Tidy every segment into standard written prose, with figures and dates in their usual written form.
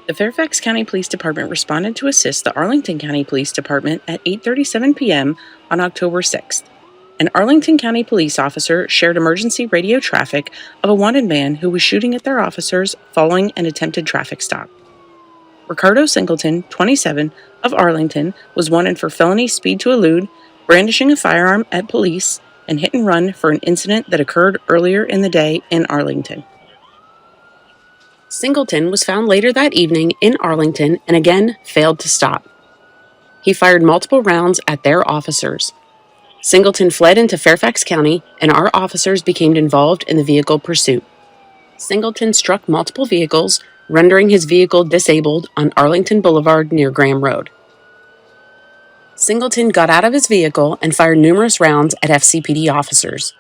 The Fairfax County Police Department responded to assist the Arlington County Police Department at 8:37 p.m. on October 6th. An Arlington County police officer shared emergency radio traffic of a wanted man who was shooting at their officers following an attempted traffic stop. Ricardo Singleton, 27, of Arlington, was wanted for felony speed to elude, brandishing a firearm at police, and hit and run for an incident that occurred earlier in the day in Arlington. Singleton was found later that evening in Arlington and again failed to stop. He fired multiple rounds at their officers. Singleton fled into Fairfax County, and our officers became involved in the vehicle pursuit. Singleton struck multiple vehicles, rendering his vehicle disabled on Arlington Boulevard near Graham Road. Singleton got out of his vehicle and fired numerous rounds at FCPD officers.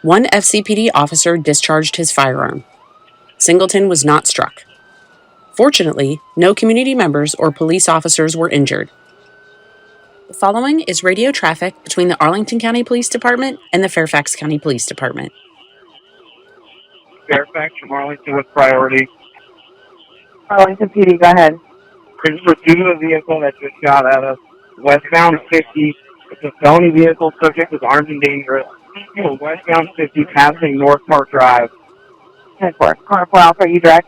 One FCPD officer discharged his firearm. Singleton was not struck. Fortunately, no community members or police officers were injured. The following is radio traffic between the Arlington County Police Department and the Fairfax County Police Department. Fairfax from Arlington with priority. Arlington PD, go ahead. This is due to a vehicle that just shot at us. Westbound 50. It's a felony vehicle. Subject is armed and dangerous. Westbound 50 passing North Park Drive. 10-4. Corner 4 Alpha, you direct?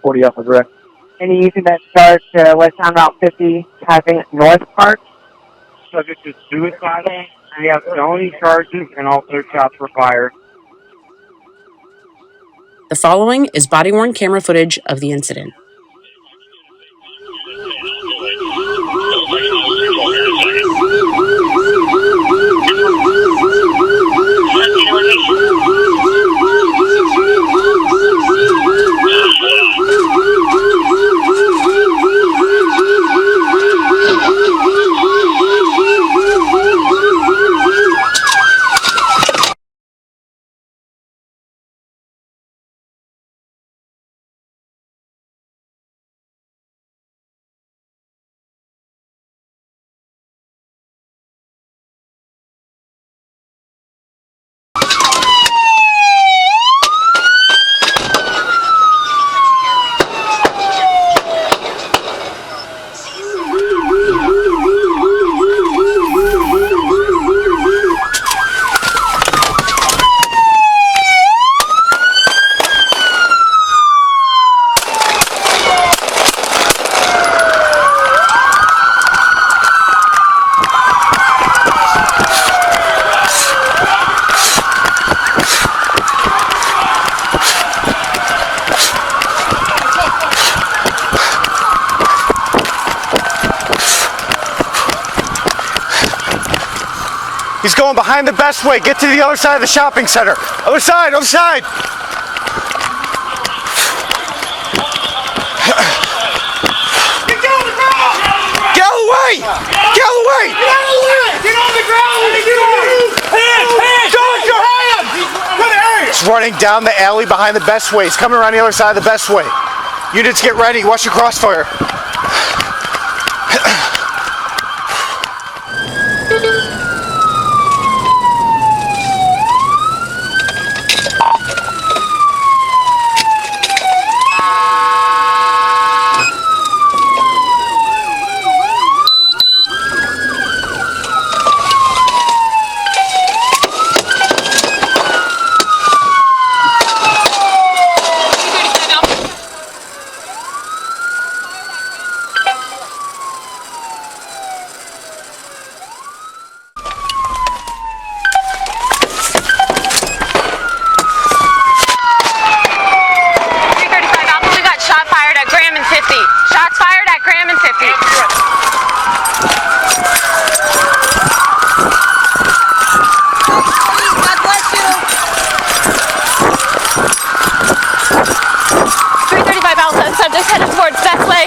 40 Alpha direct. Any using that start westbound Route 50 passing North Park? Subject is suicidal. We have felony charges and also shots were fired. The following is body-worn camera footage of the incident. He's going behind the best way. Get to the other side of the shopping center. Other side, other side. Get down on the ground! Get out of the way! Get out of the way! Get on the ground! Hands! Show us your hands! Put it area! He's running down the alley behind the best way. He's coming around the other side of the best way. Units, get ready. Watch your crossfire. Shots fired at Graham and 50. God bless you. 335 Alpha, subject headed towards best way.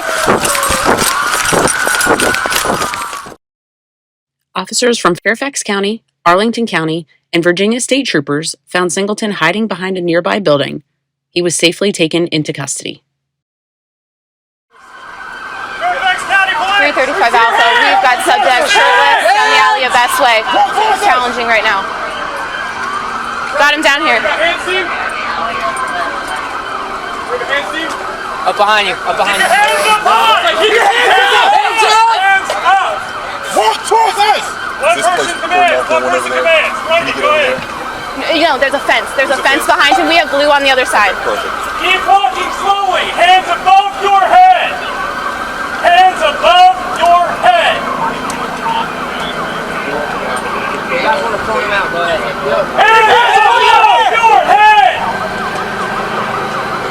Officers from Fairfax County, Arlington County, and Virginia State Troopers found Singleton hiding behind a nearby building. He was safely taken into custody. 335 Alpha, we've got subject shirtless down the alley of best way. It's challenging right now. Got him down here. Up behind you. Up behind you. Hands up high! Keep your hands up! Hands up! Walk towards us! One person commands. One person commands. Frankie, go ahead. You know, there's a fence. There's a fence behind you. We have blue on the other side. Perfect. Keep walking slowly. Hands above your head. Hands above your head. You guys want to throw him out? Go ahead. Hands above your head.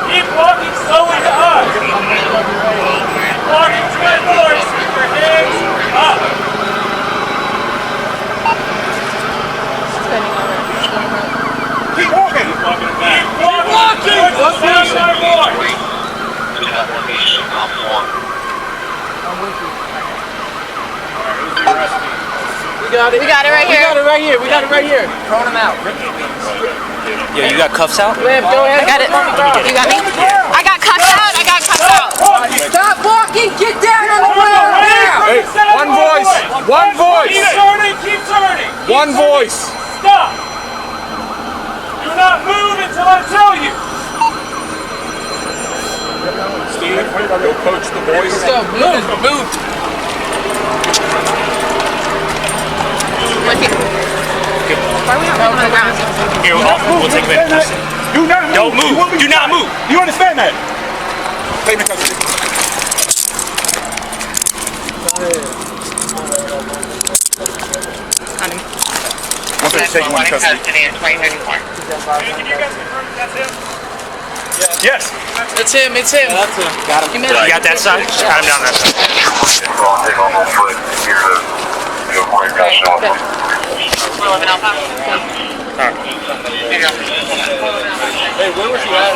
Keep walking slowly to us. Keep walking to my voice with your hands up. Keep walking! Keep walking back. Keep walking! Let's sound my voice. We got it. We got it right here. We got it right here. We got it right here. Throwing him out. Yeah, you got cuffs out? Go ahead. I got it. You got me? I got cuffs out. I got cuffs out. Stop walking. Get down on the ground now. Hey, one voice! One voice! Keep turning, keep turning. Keep One turning. voice! Stop. Do not move until I tell you. Steve, go coach the boys. Let's go. Move. Move. Why are we not moving on the ground? Here, we'll take him in. Do not move! Don't move. You will be Do not shot. move. You understand that? Take me custody. Once I take one custody. Can you guys confirm that's him? Yes. It's him. It's him. That's him. Got him. You got that side? Got him down that side. Hey, where was he at?